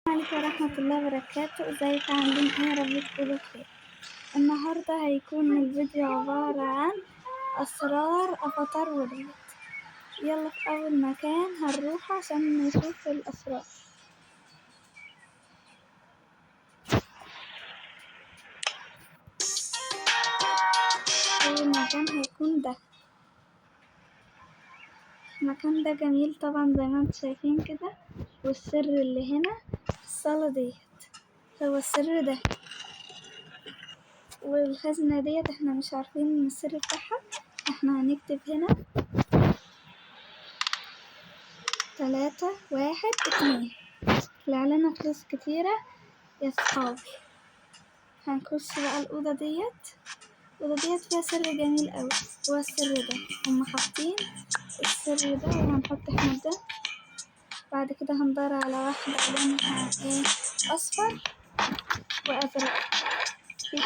عليكم ورحمة الله وبركاته. ازيك عاملين ايه؟ يا رب تكونوا بخير. النهاردة هيكون الفيديو عبارة عن أسرار أفاتار وورلد. يلا في أول مكان هنروح عشان نشوف الأسرار. أول مكان هيكون ده. المكان ده جميل طبعا زي ما انتم شايفين كده، والسر اللي هنا في الصالة ديت هو السر ده، والخزنة ديت احنا مش عارفين السر بتاعها. احنا هنكتب هنا 3 1 2. لعلنا فلوس كتيرة يا صحابي. هنخش بقى الأوضة ديت. الأوضة ديت فيها سر جميل أوي، هو السر ده. هما حاطين السر ده وهنحط احنا ده. بعد كده هندور على واحدة لونها ايه، أصفر وأزرق. في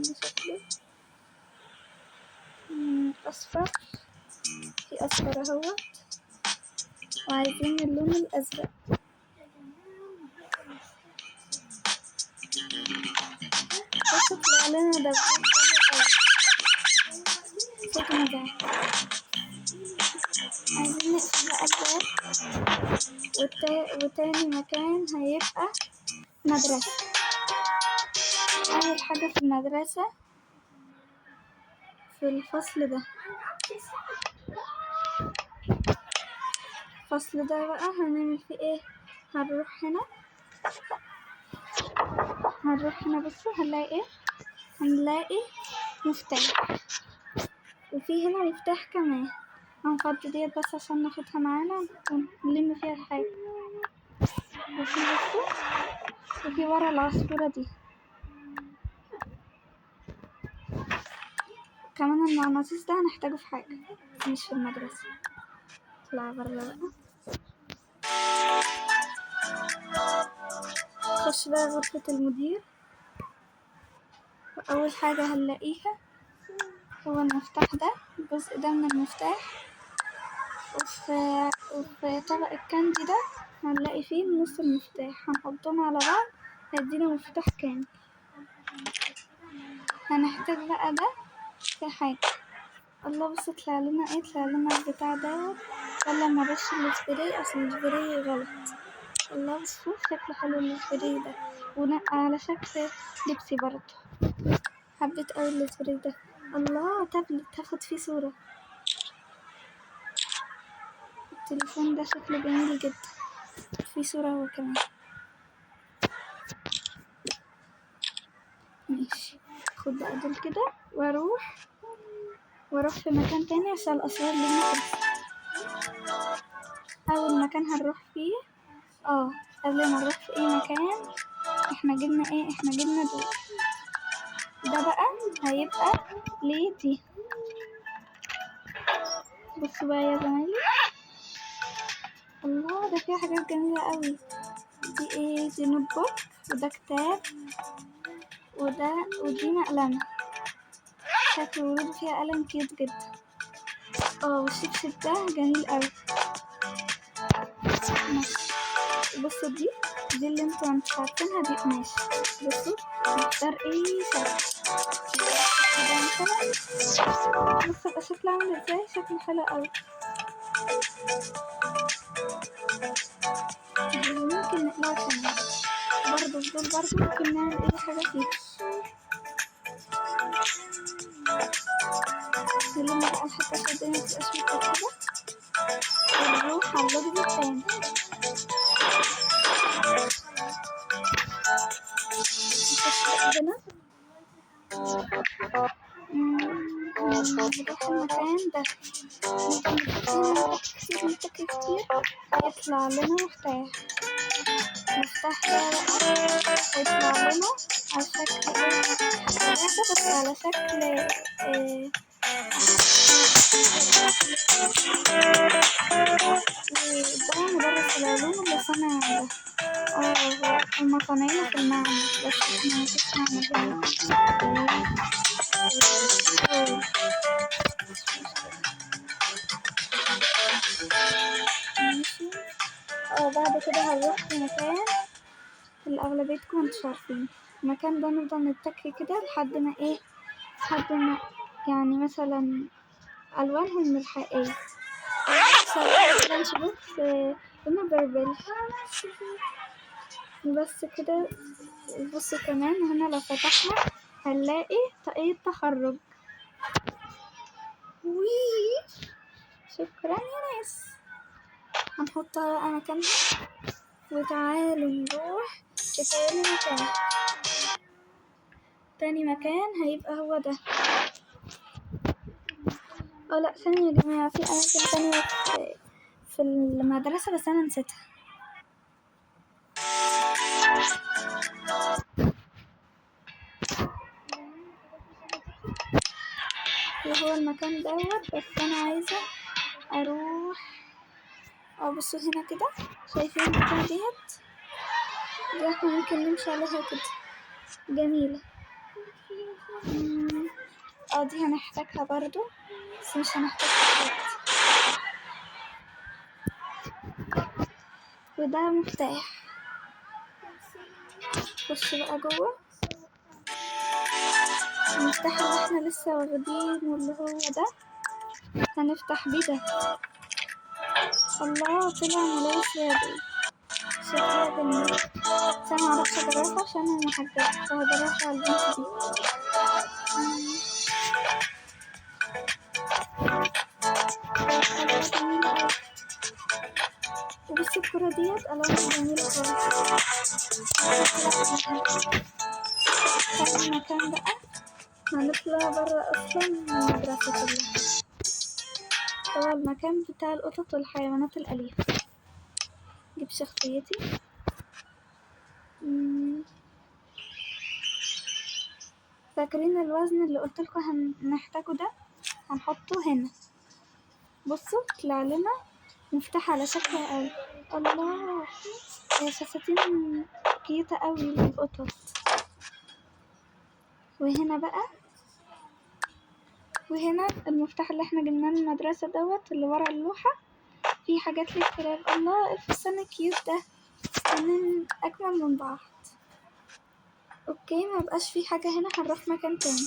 شكله أصفر، في أصفر اهوت، وعايزين اللون الأزرق. بس طلع لنا ده صوتنا ده. عايزين نقفل بقى الباب. وتاني مكان هيبقى مدرسة. أول حاجة في المدرسة في الفصل ده. الفصل ده بقى هنعمل فيه ايه؟ هنروح هنا بصوا هنلاقي ايه؟ هنلاقي مفتاح، وفي هنا مفتاح كمان. هنفضي ديت بس عشان ناخدها معانا ونلم فيها الحاجة. بصوا وفي ورا العصفورة دي كمان المغناطيس ده هنحتاجه في حاجة مش في المدرسة. اطلع برا بقى. خش بقى غرفة المدير، وأول حاجة هنلاقيها هو المفتاح ده. الجزء ده من المفتاح، وفي طبق الكاندي ده هنلاقي فيه نص المفتاح. هنحطهم على بعض هيدينا مفتاح كامل. هنحتاج بقى ده في حاجة. الله، بص طلع لنا ايه؟ طلع لنا البتاع دوت. يلا نرش السبراي، اصل السبراي غلط. الله، بصوا شكله حلو السبراي ده، على شكل لبسي برضه. حبيت اوي السبراي ده. الله، تابلت هاخد فيه صورة. التليفون ده شكله جميل جدا، فيه صورة هو كمان. ماشي، خد بقى دول كده واروح في مكان تاني عشان الاسرار اللي خلصت. اول مكان هنروح فيه قبل ما نروح في اي مكان احنا جبنا ايه؟ احنا جبنا دول. ده بقى هيبقى ليدي. بصوا بقى يا زمايلي، الله ده فيها حاجات جميلة قوي. دي ايه؟ دي نوت بوك، وده كتاب، ودي مقلمة. شكل وروده فيها قلم كيوت جدا. والشبشب ده جميل قوي. بصوا دي اللي انتوا مش عارفينها، دي قماش. بصوا نختار ايه شكل. ده مثلا بصوا بقى شكله عامل ازاي، شكله حلو قوي. ممكن نقلعه كمان برضه. في دول برضه ممكن نعمل اي حاجة فيه. نلم بقى الحتة عشان الدنيا متبقاش متأكدة، ونروح على اللوجو التاني. نروح المكان ده. ممكن نتك كتير هيطلع لنا مفتاح. المفتاح ده بقى هيطلع لنا على شكل بس على شكل ده مدرس العلوم اللي صنع ده. هما صانعينه في المعمل، بس احنا مفيش معمل هنا. ماشي، بعد كده هنروح في مكان اللي أغلبيتكم انتوا عارفين. المكان ده نفضل نتكي كده لحد ما يعني مثلا ألوانهم الحقيقية مثلا نشوف لونه بربل بس كده. بصوا كمان هنا لو فتحنا هنلاقي طاقية تخرج. شكرا يا ناس. هنحطها بقى مكانها وتعالوا نروح تاني مكان هيبقى هو ده. لا ثانية يا جماعة، في أماكن تانية في المدرسة بس أنا نسيتها. وهو المكان دوت، بس أنا عايزة أروح. بصوا هنا كده، شايفين البتاعة دي احنا ممكن نمشي عليها كده، جميلة. دي هنحتاجها برضو بس مش هنحتاجها دلوقتي. وده مفتاح. خش بقى جوه. المفتاح اللي احنا لسه واخدينه اللي هو ده هنفتح بيه ده. الله، طلع ملابس رياضية شكلها جميل، بس انا معرفش اجربها عشان انا محجبة، فهجربها على البنت دي. وبصوا الكرة ديت ألوانها جميلة خالص. تاني مكان بقى هنطلع برا أصلا من المدرسة كلها. هو المكان بتاع القطط والحيوانات الأليفة. جيب شخصيتي. فاكرين الوزن اللي قلتلكوا هنحتاجه ده؟ هنحطه هنا. بصوا طلع لنا مفتاح على شكل قوي. الله، فساتين كيوتة قوي للقطط. وهنا المفتاح اللي احنا جبناه من المدرسة دوت اللي ورا اللوحة فيه حاجات للكلاب. الله، الفستان الكيوت ده فستانين أجمل من بعض. اوكي، ما بقاش فيه حاجة هنا، هنروح مكان تاني.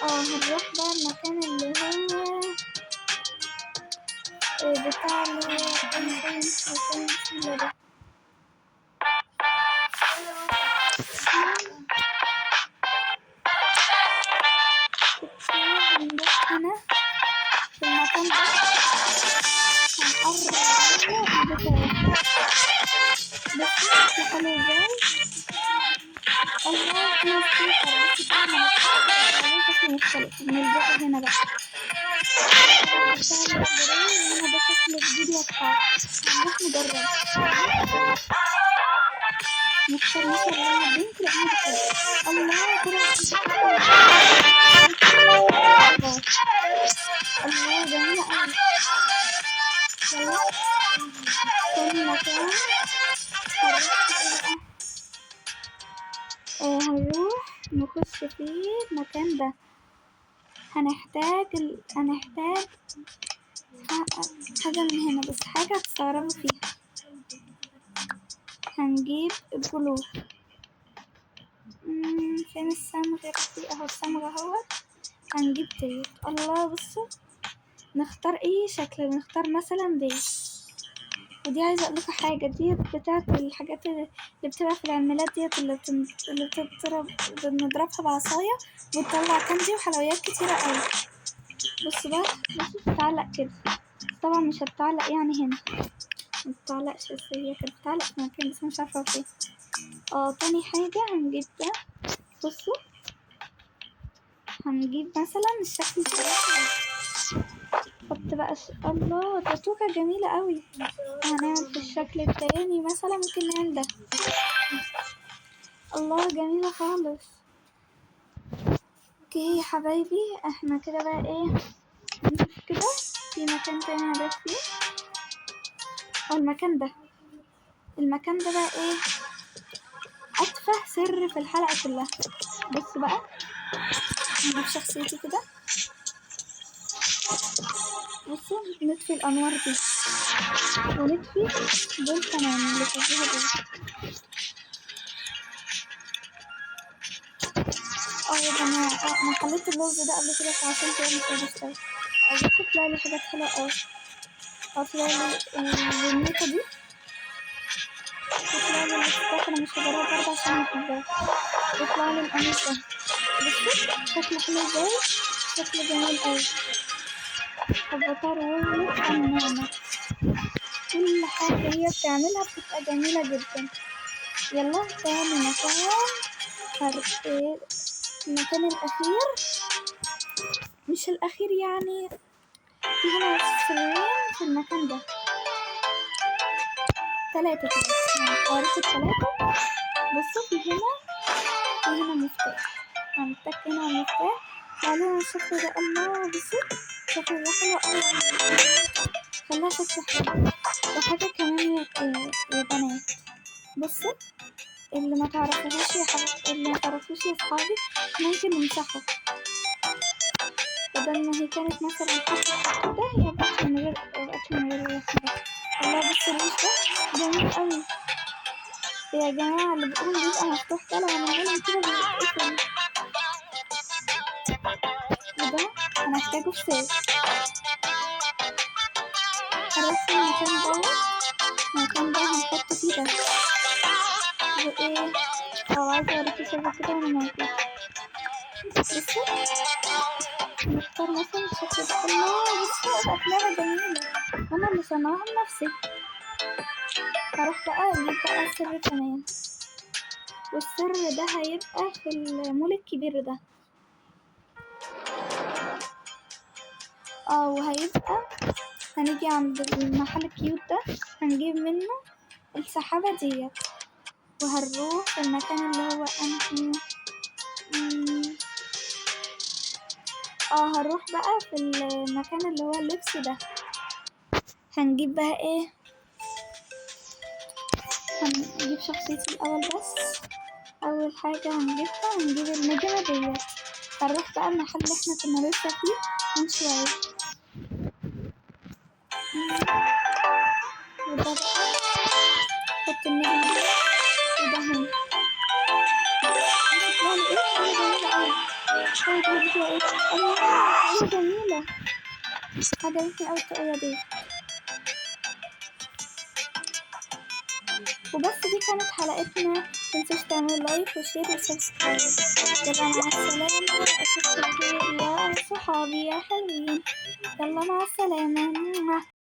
هنروح بقى المكان اللي هو بتاع اللي هو ده. هنروح هنا في المكان ده هنقرب البتاع. بصوا حلو ازاي. الله، هنا ستيكر بس طبعا شكل مختلف. بنلزقه هنا بقى هنا ده شكل جديد للصعب. هنروح نجرب. نختار مثلا لون البنك لأنه بحبه. الله، الله جميلة أوي. يلا تاني مكان هنروح نخش فيه المكان ده. هنحتاج حاجة من هنا، بس حاجة هتستغربوا فيها. هنجيب الجلو. فين الصمغ دي؟ اهو الصمغ اهوت. هنجيب ديت. الله، بصوا نختار اي شكل. نختار مثلا دي. ودي عايزه اقول لكم حاجه، ديت بتاعت الحاجات اللي بتبقى في العيد ديت اللي بنضربها بعصايه وتطلع كاندي وحلويات كتيره قوي. بصوا بقى، بصوا بتتعلق كده. طبعا مش هتتعلق يعني هنا، متتعلقش، بس هي كانت بتتعلق في مكان بس مش عارفه فين. تاني حاجه هنجيب ده. بصوا هنجيب مثلا الشكل ده. حط بقى الله، ده توكة جميلة قوي. هنعمل في الشكل التاني مثلا ممكن نعمل ده. الله، جميلة خالص. اوكي يا حبايبي، احنا كده بقى نشوف كده في مكان تاني هنروح فيه. المكان ده بقى أتفه سر في الحلقة كلها. بص بقى، نجيب شخصيتي كده. بصوا نطفي الأنوار دي ونطفي دول كمان اللي فوقيها دول. يا جماعة أنا خليت اللوز ده قبل كده فعشان كده مش هيشتغل. بصوا طلعلي حاجات حلوة أوي. طلعلي البنيتة دي وطلعلي الاسكاف، أنا مش هجربها برضه عشان محبهاش. وطلعلي القميص ده بصوا شكله حلو ازاي، شكله جميل أوي. افاتار وورلد فنانة، كل حاجة هي بتعملها بتبقى جميلة جدا. يلا تاني مكان، المكان الأخير، مش الأخير يعني، في هنا سرين في المكان ده، 3 كده هوريكوا ال3. بصوا في هنا مفتاح، هنتك هنا على المفتاح وعلينا الشكل ده. الله بصوا الشكل ده حلو أوي، خلاها شكل حلو. وحاجة كمان يا بنات، بصوا اللي ما تعرفوش يا حبيبي، اللي ما تعرفوش يا صحابي، ممكن نمسحه بدل ما هي كانت مثلا حطة كده، يبقى من غير الرسم ده. الله بصوا الريش ده جميل قوي يا جماعة. اللي بيقول بيبقى مفتوح ده لو عملنا كده بيتقفل، وده هنحتاجه في سيف. هنرسم المكان ده هنحط فيه ده وايه، عايزة اوريكي سيف كده وانا موجود. بصوا نختار مثلا الشكل ده. الله بصوا أفلام جميلة أنا اللي صنعها بنفسي. هروح بقى أجيب بقى السر كمان، والسر ده هيبقى في المول الكبير ده. وهيبقى هنيجي عند المحل الكيوت ده هنجيب منه السحابة ديت، وهنروح في المكان اللي هو أنهي هنروح بقى في المكان اللي هو اللبس ده. هنجيب بقى ايه، هنجيب شخصيتي الأول. بس أول حاجة هنجيب النجمة ديت. هنروح بقى المحل اللي احنا كنا لسه فيه من شوية، وده بقى حط النجمة دي وده هنا. يعني ايه حاجة جميلة أوي، حاجة فيها ايه، الله حاجة جميلة، عجبتني أوي الطاقية دي. وبس دي كانت حلقتنا، متنسوش تعملوا لايك وشير وسبسكرايب. يلا مع السلامة، أشوفكم بخير يا صحابي يا حلوين. يلا مع السلامة.